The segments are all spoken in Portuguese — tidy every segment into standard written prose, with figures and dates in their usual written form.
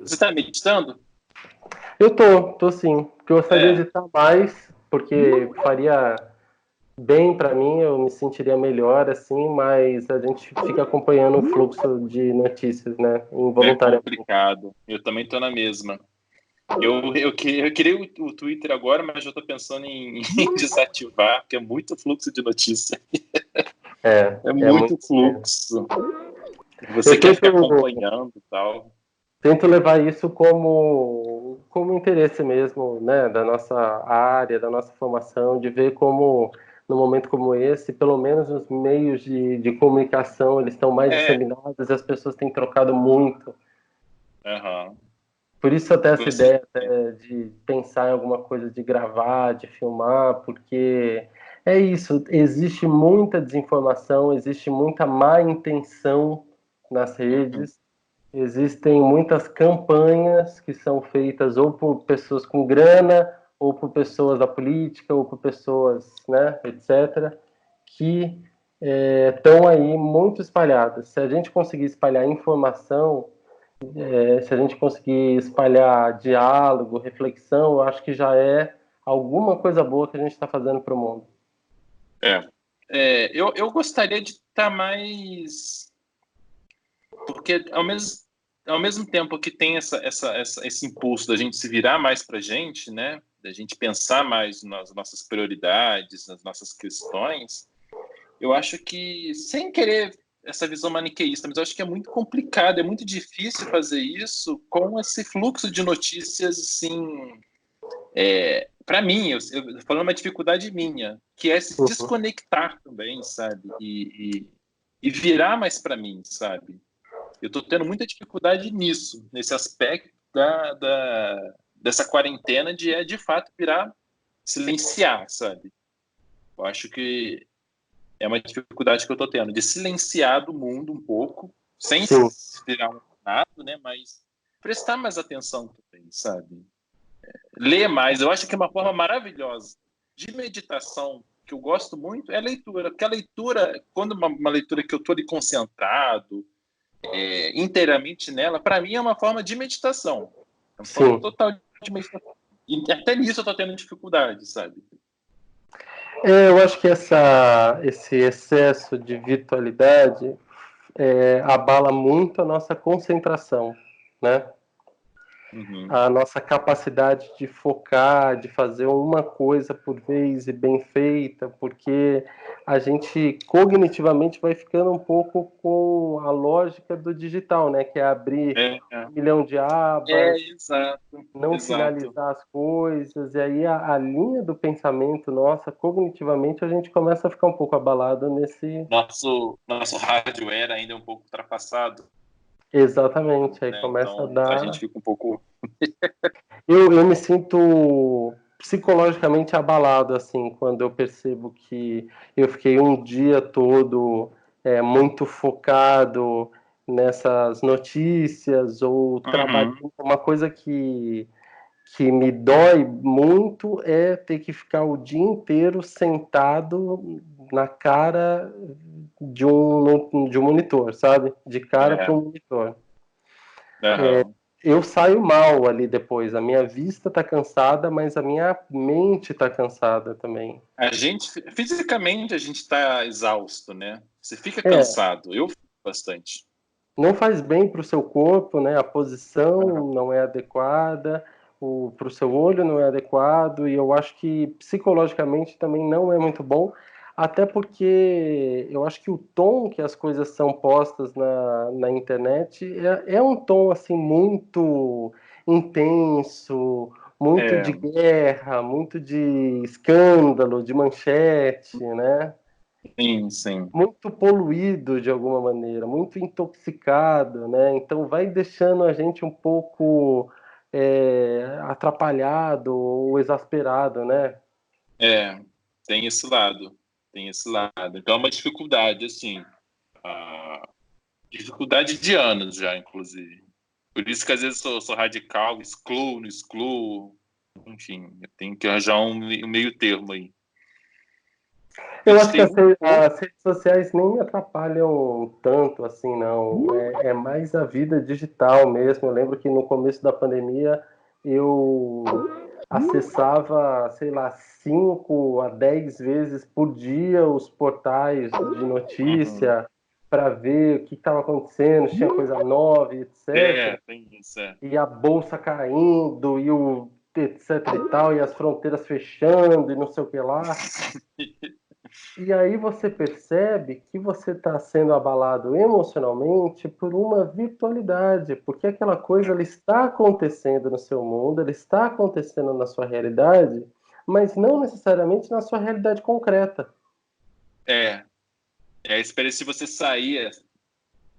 Você está meditando? Eu tô sim. Gostaria de estar mais, porque faria bem para mim, eu me sentiria melhor assim, mas a gente fica acompanhando o fluxo de notícias, né? É Involuntariamente. complicado. Eu também estou na mesma. Eu criei o Twitter agora, mas já estou pensando em desativar, porque é muito fluxo de notícia. É É muito muito. fluxo. Você Eu quer ficar tento, acompanhando e tal. tento levar isso como interesse mesmo, né, da nossa área, da nossa formação, de ver como, num momento como esse, pelo menos os meios de comunicação, eles estão mais É. disseminados, as pessoas têm trocado muito. Uhum. Por isso até essa Você, ideia até de pensar em alguma coisa de gravar, de filmar, porque é isso, existe muita desinformação, existe muita má intenção nas uhum. redes. Existem muitas campanhas que são feitas ou por pessoas com grana, ou por pessoas da política, ou por pessoas, né, etc., que estão aí muito espalhadas. Se a gente conseguir espalhar informação, se a gente conseguir espalhar diálogo, reflexão, eu acho que já é alguma coisa boa que a gente está fazendo para o mundo. Eu gostaria de estar mais. Porque ao mesmo tempo que tem esse impulso da gente se virar mais para a gente, né? Da gente pensar mais nas nossas prioridades, nas nossas questões, eu acho que, sem querer essa visão maniqueísta, mas eu acho que é muito complicado, é muito difícil fazer isso com esse fluxo de notícias, assim, para mim, eu falando uma dificuldade minha, que é se Uhum. desconectar também, sabe? E virar mais para mim, sabe? Eu estou tendo muita dificuldade nisso, nesse aspecto dessa quarentena de fato virar silenciar, sabe? Eu acho que é uma dificuldade que eu estou tendo, de silenciar do mundo um pouco, sem Sim. virar um nada, né? Mas prestar mais atenção também, sabe? Ler mais. Eu acho que é uma forma maravilhosa de meditação que eu gosto muito é a leitura, porque a leitura, quando uma leitura que eu estou ali concentrado, inteiramente nela, para mim é uma forma de meditação. É uma forma Sim. total de meditação. E até nisso eu estou tendo dificuldade, sabe? Eu acho que esse excesso de virtualidade abala muito a nossa concentração, né? Uhum. A nossa capacidade de focar, de fazer uma coisa por vez e bem feita, porque a gente cognitivamente vai ficando um pouco com a lógica do digital, né? Que é abrir É, um milhão de abas, exato, não exato. finalizar as coisas, e aí a linha do pensamento nossa, cognitivamente, a gente começa a ficar um pouco abalado nesse. Nosso hardware ainda é um pouco ultrapassado, Exatamente, aí né? começa a Então a gente dar. fica um pouco. Eu me sinto psicologicamente abalado, assim, quando eu percebo que eu fiquei um dia todo muito focado nessas notícias ou Uhum. trabalhando. Uma coisa que me dói muito é ter que ficar o dia inteiro sentado na cara de um monitor, sabe? De cara para É. um monitor. Uhum. Eu saio mal ali depois. A minha vista tá cansada, mas a minha mente tá cansada também. A gente, fisicamente, a gente está exausto, né? Você fica É, cansado. Eu fico bastante. não faz bem para o seu corpo, né? A Uhum. posição não é adequada, para o seu olho não é adequado, e eu acho que psicologicamente também não é muito bom, até porque eu acho que o tom que as coisas são postas na internet é um tom assim muito intenso, muito É, de guerra, muito de escândalo, de manchete, né? sim, sim. Muito poluído de alguma maneira, muito intoxicado, né? Então vai deixando a gente um pouco atrapalhado ou exasperado, né? É, tem esse lado. Tem esse lado. Então é uma dificuldade, assim. Dificuldade de anos já, inclusive. Por isso que às vezes eu sou radical, excluo, não excluo. Enfim, eu tenho que arranjar um meio termo aí. Eu acho que as redes sociais nem atrapalham tanto assim, não. É mais a vida digital mesmo. Eu lembro que no começo da pandemia eu acessava, sei lá, 5 a 10 vezes por dia os portais de notícia para ver o que estava acontecendo, se tinha coisa nova, etc. Tem isso, E a bolsa caindo, e o etc e tal, e as fronteiras fechando, e não sei o que lá. E aí você percebe que você está sendo abalado emocionalmente por uma virtualidade, porque aquela coisa ela está acontecendo no seu mundo, ela está acontecendo na sua realidade, mas não necessariamente na sua realidade concreta. A experiência se você sair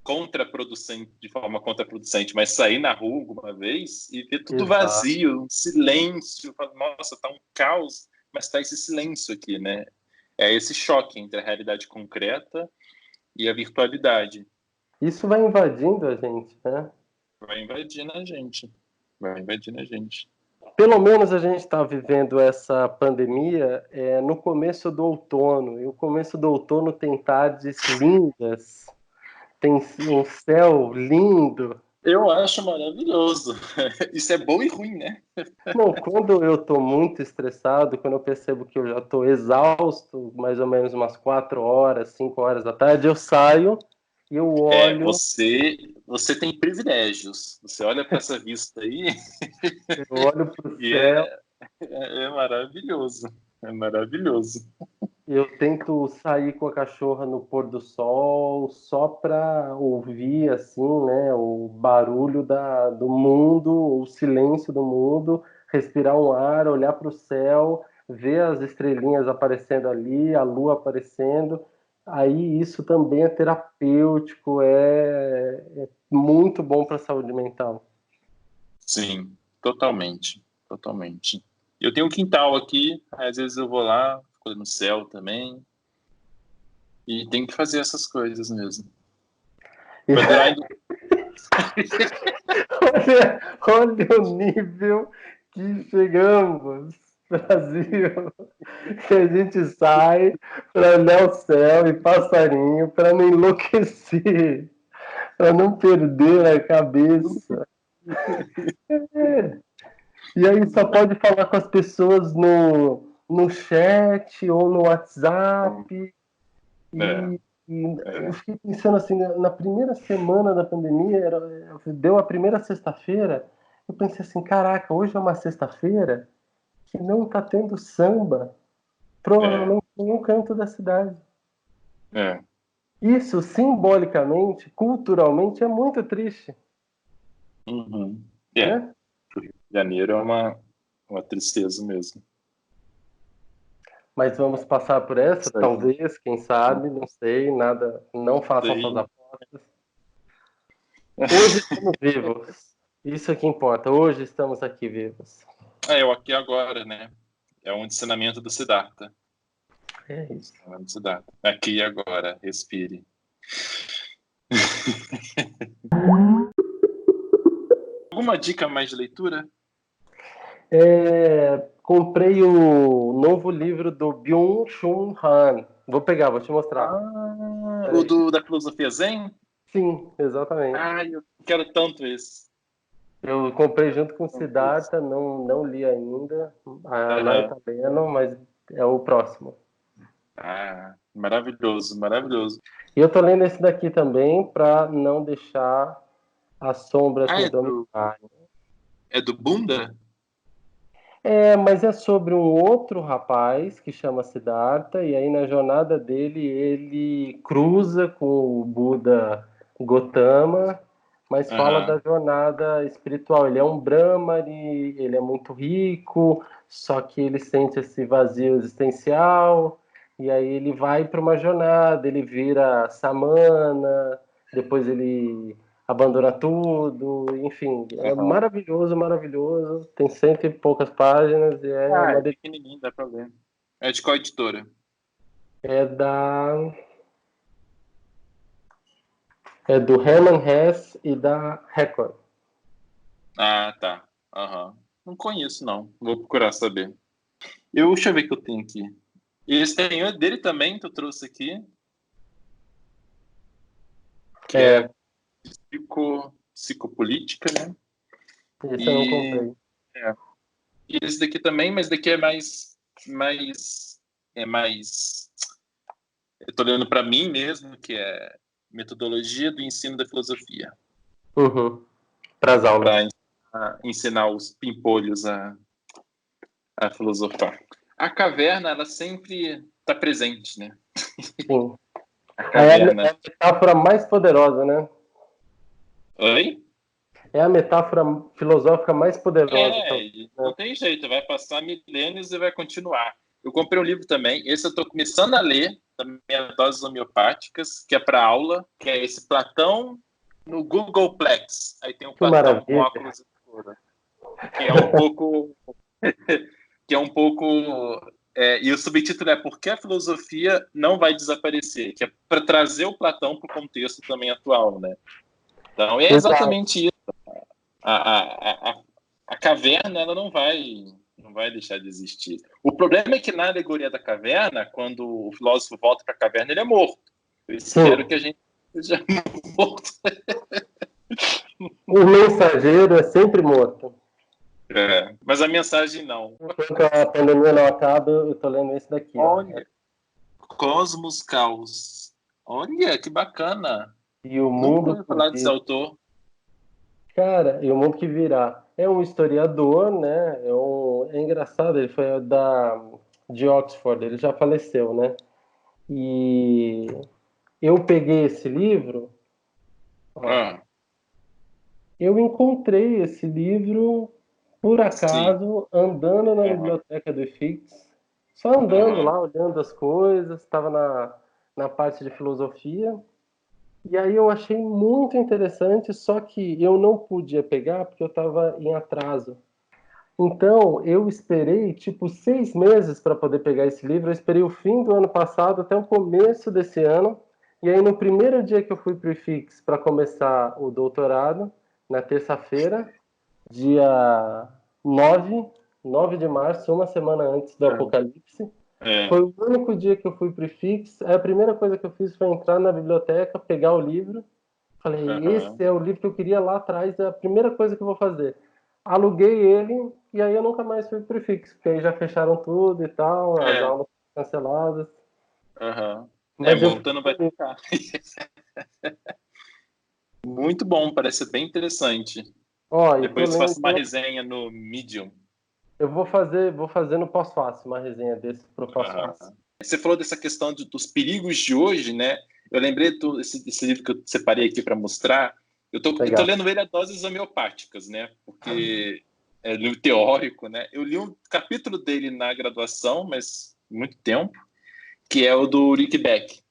contraproducente, de forma contraproducente, mas sair na rua alguma vez e ver tudo vazio, um silêncio, nossa, tá um caos, mas tá esse silêncio aqui, né? É esse choque entre a realidade concreta e a virtualidade. Isso vai invadindo a gente, né? Vai invadindo a gente. Vai invadindo a gente. Pelo menos a gente está vivendo essa pandemia no começo do outono. E o começo do outono tem tardes lindas, tem um céu lindo. Eu acho maravilhoso. Isso é bom e ruim, né? Não, quando eu estou muito estressado, quando eu percebo que eu já estou exausto, mais ou menos umas 4 horas, 5 horas da tarde, eu saio e eu olho. Você tem privilégios. Você olha para essa vista aí. Eu olho para o E céu. é maravilhoso. É maravilhoso. Eu tento sair com a cachorra no pôr do sol, só para ouvir assim, né, o barulho do mundo, o silêncio do mundo, respirar um ar, olhar para o céu, ver as estrelinhas aparecendo ali, a lua aparecendo. Aí isso também é terapêutico, é muito bom para a saúde mental. Sim, totalmente. Totalmente. Eu tenho um quintal aqui, às vezes eu vou lá, fico no céu também. E tem que fazer essas coisas mesmo. Olha o nível que chegamos, Brasil. Que a gente sai para olhar o céu e passarinho, para não enlouquecer, para não perder a cabeça. E aí só pode falar com as pessoas no chat ou no WhatsApp. E eu fiquei pensando assim, na primeira semana da pandemia, deu a primeira sexta-feira, eu pensei assim, caraca, hoje é uma sexta-feira que não está tendo samba, provavelmente em nenhum canto da cidade. Isso, simbolicamente, culturalmente, é muito triste. Né? Rio de Janeiro é uma tristeza mesmo. Mas vamos passar por essa, talvez, quem sabe, não sei, nada, não façam suas apostas. Hoje estamos vivos. Isso é que importa. Hoje estamos aqui vivos. Eu aqui agora, né? É um ensinamento do Siddhartha. É isso. Aqui e agora, respire. Alguma dica mais de leitura? Comprei o novo livro do Byung-Chul Han. Vou pegar, vou te mostrar. O da filosofia Zen? Sim, exatamente. Eu quero tanto esse. Eu comprei junto com o Siddhartha, não li ainda. A Nai tá lendo, mas é o próximo. Maravilhoso, maravilhoso. E eu tô lendo esse daqui também para não deixar as sombras me dominarem. É do Bunda? Mas é sobre um outro rapaz que chama Siddhartha, e aí na jornada dele ele cruza com o Buda Gotama, mas fala da jornada espiritual. Ele é um Brahmari, ele é muito rico, só que ele sente esse vazio existencial, e aí ele vai para uma jornada, ele vira samana, depois ele abandona tudo, enfim, é maravilhoso, maravilhoso, tem 100 e poucas páginas e É pequenininho, dá pra ver. É de qual editora? É do Hermann Hesse e da Record. Ah, tá. Aham. Não conheço, não. Vou procurar saber. Deixa eu ver o que eu tenho aqui. Esse tem dele também que eu trouxe aqui, que É, é psicopolítica, né? esse eu não E, comprei. é, e esse daqui também, mas daqui é mais. Eu estou lendo para mim mesmo, que é Metodologia do Ensino da Filosofia, Uhum. Para as aulas. para ensinar os pimpolhos a filosofar. A caverna, ela sempre está presente, né? Sim. A É caverna. a metáfora mais poderosa, né? Oi? É a metáfora filosófica mais poderosa, talvez, Não né? tem jeito, vai passar milênios e vai continuar. Eu comprei um livro também, esse eu estou começando a ler, também doses homeopáticas, que é para aula, que é esse Platão no Googleplex. Aí tem o Que Platão com maravilha. óculos escuros, que é um pouco, que é um pouco, e o subtítulo é Por que a filosofia não vai desaparecer, que é para trazer o Platão para o contexto também atual, né? Então é Exato. exatamente isso. A caverna ela não vai deixar de existir. O problema é que na alegoria da caverna, quando o filósofo volta para a caverna, ele é morto. Eu espero Sim. que a gente seja morto. O mensageiro é sempre morto. Mas a mensagem não. Enquanto a pandemia não acaba, eu estou lendo esse daqui, ó. Olha, Cosmos Caos. Olha, que bacana. E o Nunca mundo ouvi que falar desse virá. autor. Cara, e o mundo que virá. É um historiador, né? É engraçado, ele foi de Oxford, ele já faleceu, né? E eu peguei esse livro, ó, Ah, eu encontrei esse livro por sim. acaso andando na Aham, biblioteca do IFIX, só andando aham. lá, olhando as coisas, estava na parte de filosofia, e aí eu achei muito interessante, só que eu não podia pegar porque eu estava em atraso. Então, eu esperei tipo 6 meses para poder pegar esse livro. Eu esperei o fim do ano passado até o começo desse ano. E aí, no primeiro dia que eu fui para o IFIX para começar o doutorado, na terça-feira, dia 9 de março, uma semana antes do apocalipse, É, foi o único dia que eu fui para o IFIX. A primeira coisa que eu fiz foi entrar na biblioteca, pegar o livro. Falei, esse aham. é o livro que eu queria lá atrás, é a primeira coisa que eu vou fazer. Aluguei ele e aí eu nunca mais fui pro fixo, porque aí já fecharam tudo e tal, as É, aulas canceladas. aham. Mas eu Multa não vai fiquei, ficar. Muito bom, parece ser bem interessante. ó, e tô Depois faço uma lendo, resenha no Medium. eu vou fazer no pós-fácil, uma resenha desse pro pós-fácil. Aham. Você falou dessa questão dos perigos de hoje, né? Eu lembrei desse livro que eu separei aqui para mostrar. Eu tô Legal. lendo ele a doses homeopáticas, né? Porque é livro teórico, né? Eu li um capítulo dele na graduação, mas muito tempo, que é o do Rick Beck,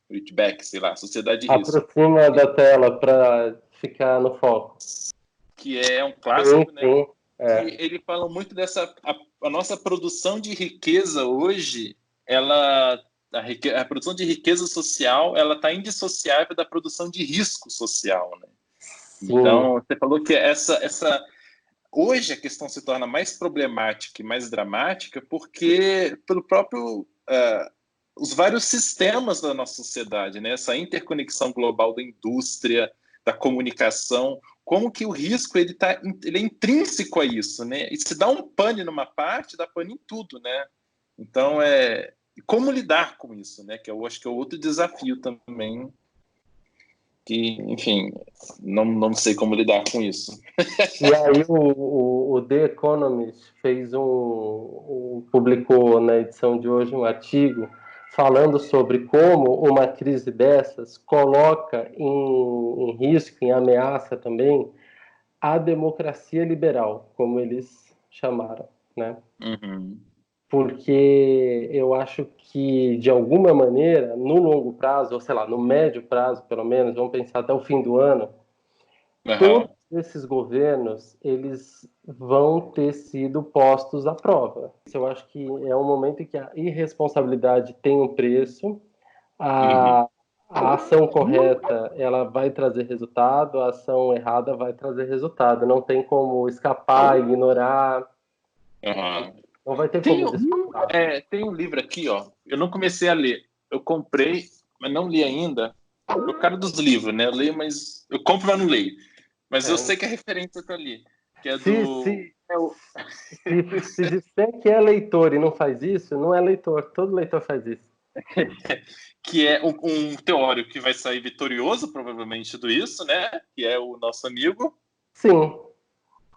sei lá, Sociedade de Risco, Aproxima da tela para ficar no foco. que é um Sim, clássico, né? sim. Que É. ele fala muito a nossa produção de riqueza hoje, ela a produção de riqueza social, ela está indissociável da produção de risco social, né? Sim. Então, você falou que essa hoje a questão se torna mais problemática e mais dramática porque pelo próprio os vários sistemas da nossa sociedade, né? Essa interconexão global da indústria, da comunicação, como que o risco ele é intrínseco a isso, né? E se dá um pane numa parte, dá pane em tudo, né? Então como lidar com isso, né? Que eu acho que é outro desafio também, que, enfim, não sei como lidar com isso. E aí o The Economist publicou na edição de hoje um artigo falando sobre como uma crise dessas coloca em risco, em ameaça também, a democracia liberal, como eles chamaram, né? Uhum. Porque eu acho que, de alguma maneira, no longo prazo, ou sei lá, no médio prazo, pelo menos, vamos pensar até o fim do ano, todos Uhum. esses governos eles vão ter sido postos à prova. Eu acho que é um momento em que a irresponsabilidade tem um preço, Uhum. a A ação correta, ela vai trazer resultado, a ação errada vai trazer resultado. Não tem como escapar, ignorar, Uhum. não vai ter Tem, como disfarçar. tem um livro aqui, ó. Eu não comecei a ler. Eu comprei, mas não li ainda. Eu cara dos livros, né? Eu leio, mas eu compro, mas não leio. Mas eu sei É. que a referência tá ali, que é Se, do se, se disser que é leitor e não faz isso, não é leitor. Todo leitor faz isso. que é um teórico que vai sair vitorioso, provavelmente, do isso, né? Que é o nosso amigo, Sim.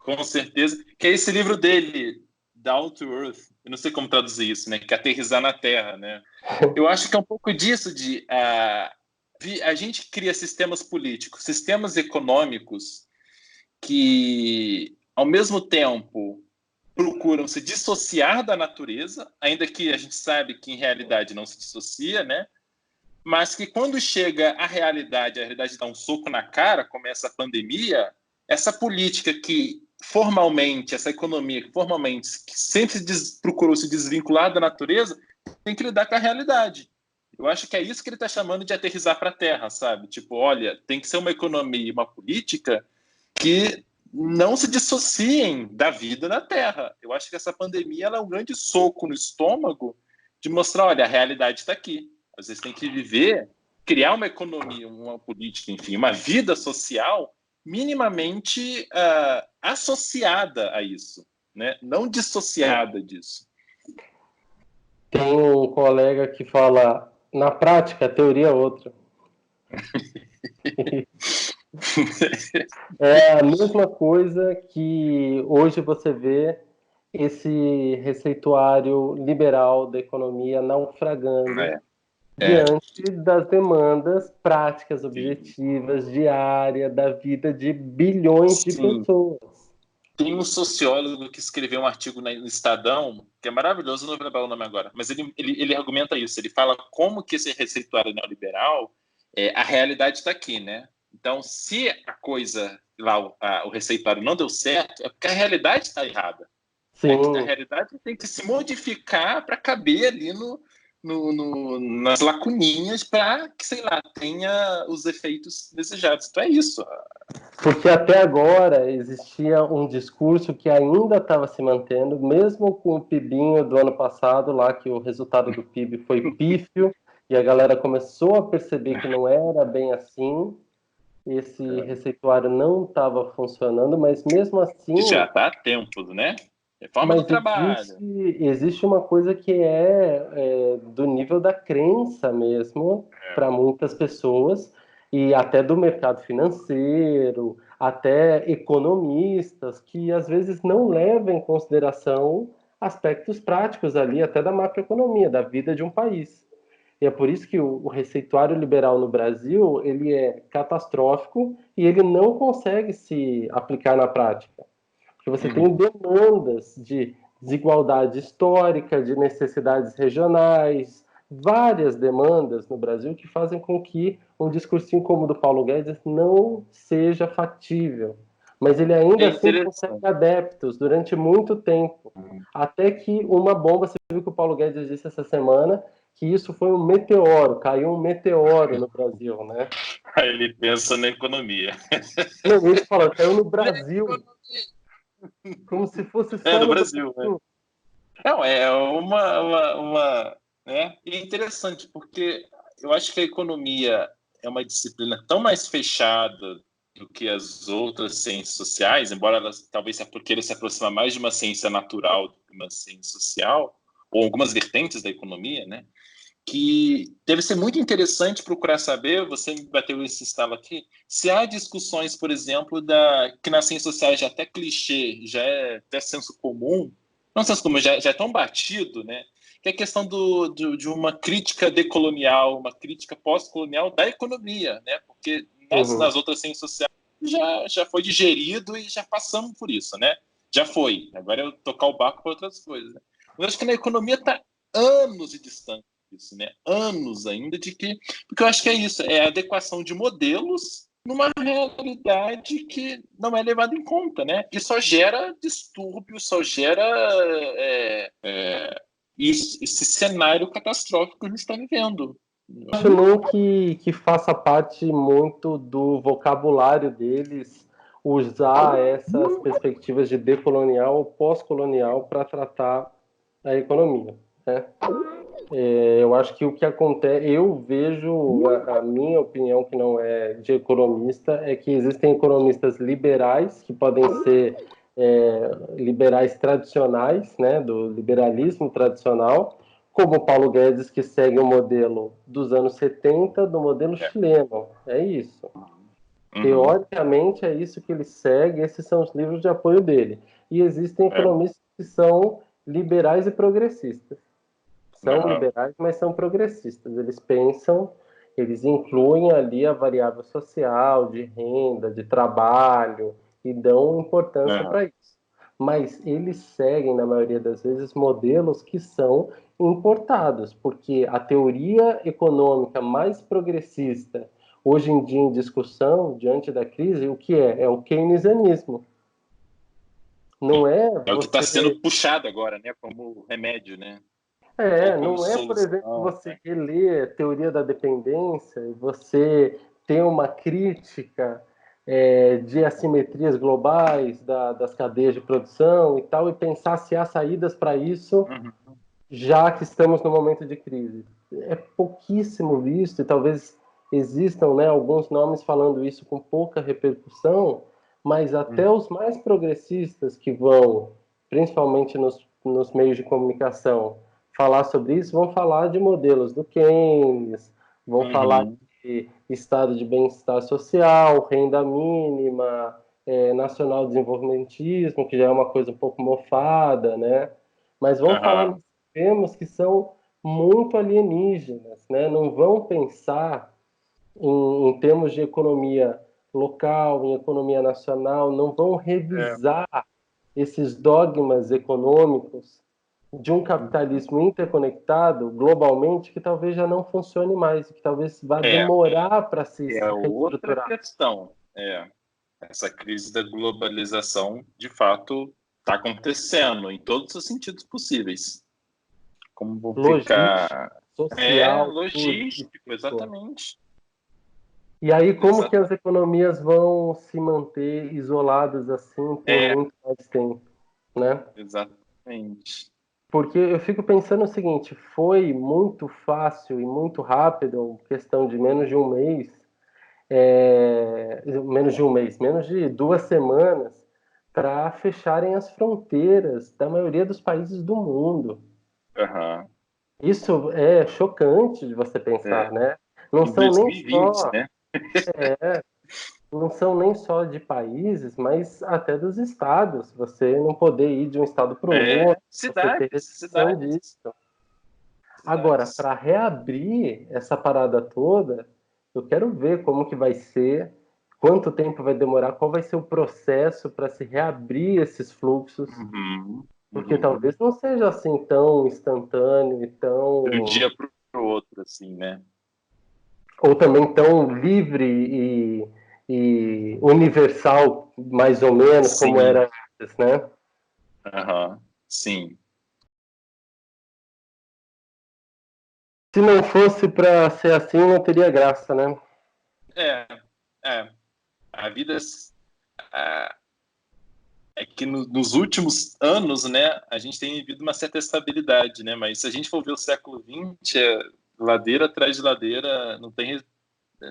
com certeza. Que é esse livro dele, Down to Earth. Eu não sei como traduzir isso, né? Que é aterrissar na Terra, né? Eu acho que é um pouco disso de a gente cria sistemas políticos, sistemas econômicos que, ao mesmo tempo, procuram se dissociar da natureza, ainda que a gente sabe que em realidade não se dissocia, né? Mas que quando chega a realidade dá um soco na cara, como essa pandemia, essa política que formalmente, essa economia que formalmente que sempre procurou se desvincular da natureza, tem que lidar com a realidade. Eu acho que é isso que ele está chamando de aterrissar para a terra, sabe? Tipo, olha, tem que ser uma economia e uma política que não se dissociem da vida na Terra. Eu acho que essa pandemia ela é um grande soco no estômago de mostrar, olha, a realidade está aqui. Vocês têm que viver, criar uma economia, uma política, enfim, uma vida social minimamente associada a isso, né? Não dissociada disso. Tem um colega que fala, na prática, a teoria é outra. É a mesma coisa que hoje você vê esse receituário liberal da economia naufragando diante das demandas práticas, objetivas, diárias da vida de bilhões de Sim. pessoas. Tem um sociólogo que escreveu um artigo no Estadão, que é maravilhoso, não vou lembrar o nome agora, mas ele argumenta isso. Ele fala como que esse receituário neoliberal, a realidade está aqui, né? Então, se a coisa, lá, o receituário não deu certo, é porque a realidade está errada. Né? A Sim. realidade tem que se modificar para caber ali nas lacuninhas para que, sei lá, tenha os efeitos desejados. Então é isso. Porque até agora existia um discurso que ainda estava se mantendo, mesmo com o PIBinho do ano passado, lá que o resultado do PIB foi pífio, e a galera começou a perceber que não era bem assim, esse receituário não estava funcionando, mas mesmo Já assim, está há tempos, né? Reforma do mas trabalho. existe uma coisa que é do nível da crença mesmo, para muitas pessoas, e até do mercado financeiro, até economistas, que às vezes não levam em consideração aspectos práticos ali, até da macroeconomia, da vida de um país. E é por isso que o receituário liberal no Brasil ele é catastrófico e ele não consegue se aplicar na prática. Porque você tem demandas de desigualdade histórica, de necessidades regionais, várias demandas no Brasil que fazem com que um discursinho como o do Paulo Guedes não seja factível. Mas ele ainda É assim consegue interessante. adeptos durante muito tempo. Até que uma bomba, você viu que o Paulo Guedes disse essa semana, que isso foi um meteoro, caiu um meteoro no Brasil, né? Aí ele pensa na economia. Não, ele fala, caiu no Brasil, como se fosse É, só no no Brasil, né? Brasil. Não, é né? E é interessante, porque eu acho que a economia é uma disciplina tão mais fechada do que as outras ciências sociais, embora elas talvez queiram se aproximar mais de uma ciência natural do que uma ciência social, ou algumas vertentes da economia, né? Que deve ser muito interessante procurar saber, você me bateu esse estalo aqui, se há discussões, por exemplo, que nas ciências sociais já é até clichê, já é até senso comum, não senso comum, já é tão batido, né? Que é a questão de uma crítica decolonial, uma crítica pós-colonial da economia, né? Porque Uhum. nas outras ciências sociais já foi digerido e já passamos por isso, né? Já foi. Agora é tocar o barco para outras coisas. Né? Eu acho que na economia está anos de distância isso, né? Anos ainda de que. Porque eu acho que é isso, é a adequação de modelos numa realidade que não é levada em conta, né? E só gera distúrbio, só gera esse cenário catastrófico que a gente está vivendo. Acho não que faça parte muito do vocabulário deles usar essas perspectivas de decolonial ou pós-colonial para tratar a economia, né? Eu acho que o que acontece, eu vejo, a minha opinião, que não é de economista, é que existem economistas liberais, que podem ser liberais tradicionais, né, do liberalismo tradicional, como Paulo Guedes, que segue o modelo dos anos 70, do modelo chileno. É isso. Teoricamente, é isso que ele segue, esses são os livros de apoio dele. E existem economistas que são liberais e progressistas. São liberais, mas são progressistas. Eles pensam, eles incluem ali a variável social, de renda, de trabalho, e dão importância para isso. Mas eles seguem, na maioria das vezes, modelos que são importados, porque a teoria econômica mais progressista, hoje em dia em discussão, diante da crise, o que é? É o keynesianismo. Não é É o que está você... sendo puxado agora, né, como remédio, né? Ou como não é, por exemplo, solução, você né? reler teoria da dependência e você ter uma crítica de assimetrias globais das cadeias de produção e tal, e pensar se há saídas para isso, já que estamos no momento de crise. É pouquíssimo visto, e talvez existam, né, alguns nomes falando isso com pouca repercussão, mas até os mais progressistas que vão, principalmente nos meios de comunicação, falar sobre isso, vão falar de modelos do Keynes, vão falar de estado de bem-estar social, renda mínima, nacional desenvolvimentismo, que já é uma coisa um pouco mofada, né? Mas vão falar nos termos que são muito alienígenas, né? Não vão pensar em termos de economia local, em economia nacional, não vão revisar esses dogmas econômicos de um capitalismo interconectado globalmente que talvez já não funcione mais, que talvez vá demorar para se outra reestruturar. questão. Essa crise da globalização, de fato, está acontecendo em todos os sentidos possíveis. Como vão ficar... Social, logístico, exatamente. E aí, como que as economias vão se manter isoladas assim por muito mais tempo, né? Exatamente. Porque eu fico pensando o seguinte, foi muito fácil e muito rápido, questão de menos de um mês, menos de 2 semanas, para fecharem as fronteiras da maioria dos países do mundo. Isso é chocante de você pensar, né? Não Em são nem 2020, só né? não são nem só de países, mas até dos estados. Você não poder ir de um estado para o outro, você ter restrição disso. Agora, para reabrir essa parada toda, eu quero ver como que vai ser, quanto tempo vai demorar, qual vai ser o processo para se reabrir esses fluxos, porque talvez não seja assim tão instantâneo e tão... De um dia para o outro, assim, né? Ou também tão livre e universal, mais ou menos, como era antes, né? Sim. Se não fosse para ser assim, não teria graça, né? A vida é que nos últimos anos, né, a gente tem vivido uma certa estabilidade, né? Mas se a gente for ver o século XX, ladeira atrás de ladeira, não tem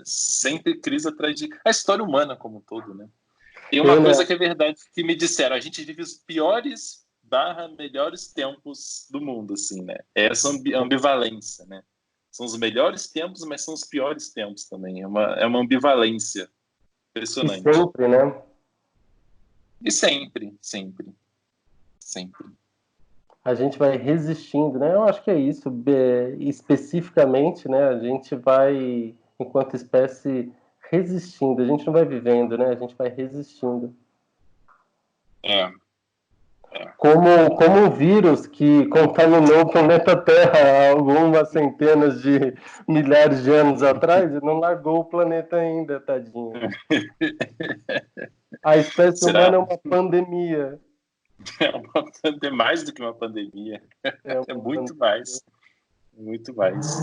sempre crise atrás de... A história humana como um todo, né? Tem uma coisa que é verdade, que me disseram, a gente vive os piores / melhores tempos do mundo, assim, né? É essa ambivalência, né? São os melhores tempos, mas são os piores tempos também. É uma ambivalência impressionante. E sempre, né? E sempre. A gente vai resistindo, né? Eu acho que é isso. Especificamente, né? A gente vai, enquanto espécie, resistindo. A gente não vai vivendo, né? A gente vai resistindo. Como o vírus que contaminou o planeta Terra há algumas centenas de milhares de anos atrás e não largou o planeta ainda, tadinho. A espécie humana é uma pandemia. É mais do que uma pandemia. É muito mais. Muito mais.